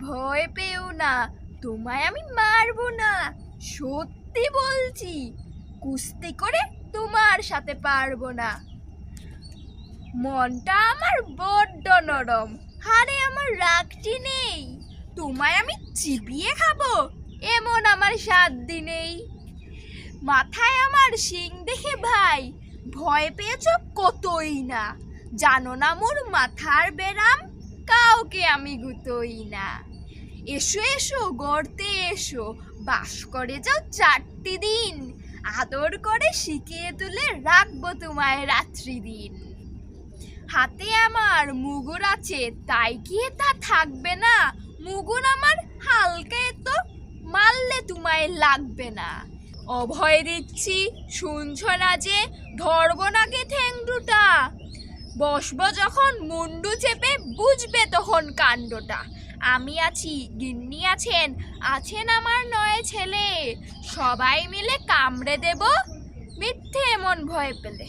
ভয় পেও না, তোমায় আমি মারবো না, সত্যি বলছি। কুস্তি করে তোমার সাথে পারবো না। মনটা আমার বড্ড নরম, হারে আমার রাগটি নেই। তোমায় আমি চিবিয়ে খাবো এমন আমার সাধ্য নেই। মাথায় আমার শিং দেখে ভাই ভয় পেয়েছ কতই না। জানো না মোর মাথার বেরাম, কাউকে আমি গুতোই না। এসো এসো গর্তে এসো, বাস করে যাও 4টি দিন। আদর করে শিখিয়ে তুলে রাখবো তোমায় রাত্রি দিন। হাতে আমার মুগুর আছে, তাই কি তা থাকবে না? মুগুর আমার হালকা, তো মারলে তোমায় লাগবে না। অভয় দিচ্ছি শুনছ না যে, ধরবো নাকি ঠ্যাং দুটা। বসবো যখন মুন্ডু চেপে, বুঝবে তখন কাণ্ডটা। আমি আছি, গিন্নি আছেন, আছেন আমার 9 ছেলে। সবাই মিলে কামড়ে দেব মিথ্যে এমন ভয় পেলে।